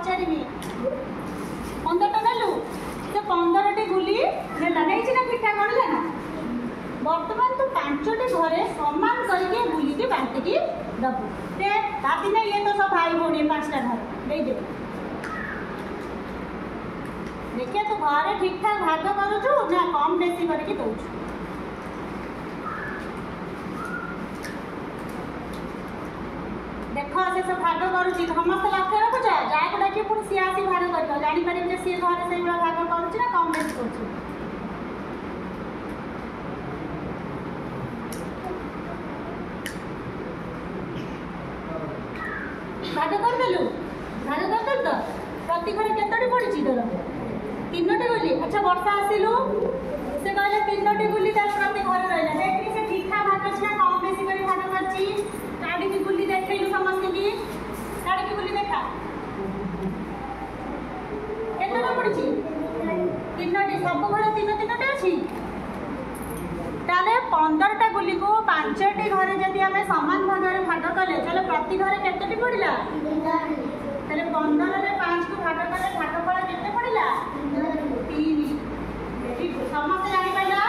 पचारि 15टा नेलु से 15टी गुली नेला नहीं ना ठीक ठाक गणला ना बर्तमान तू 5टी घरे समान करके गुली की बांटिकी दबु ते भाभी ने ये तो सब भाई भौणी 5टा घर दे दे देखिए तू घरे ठीक ठाक भाग करूछु ना कम बेसी करके दउछु देख से सब भाग करुच्ची समस्त लक्ष्य रखुच जहाँ डाक पुणी सी आसी भाग कर जापर सी घर से भाग करुच्ची ना कम बेस कर भाग करदेलु भाग करदेलु तो प्रति घर केतोटी पड़ी तोर 3टी गुली अच्छा वर्षा आसिलु से कहले 3टी गुली प्रति घर रहा देखी से ठीक ठाक भाग अच्छी कम बेसी कर भाग कर काढ़ी की गुली देखलु समस्त की काढ़ी की गुली देखा केतोटी पड़ी 3टी सब घर 3-3टी अच्छी ताले 15टा गुली को 5टी घरे जदि आमे समान भाग में भाग कले चलो प्रति घरे केतोटी पड़िला ताले 15 रे 5 को भाग कले भागफल केते पड़िला 3 समस्त जानि पाइला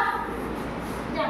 जा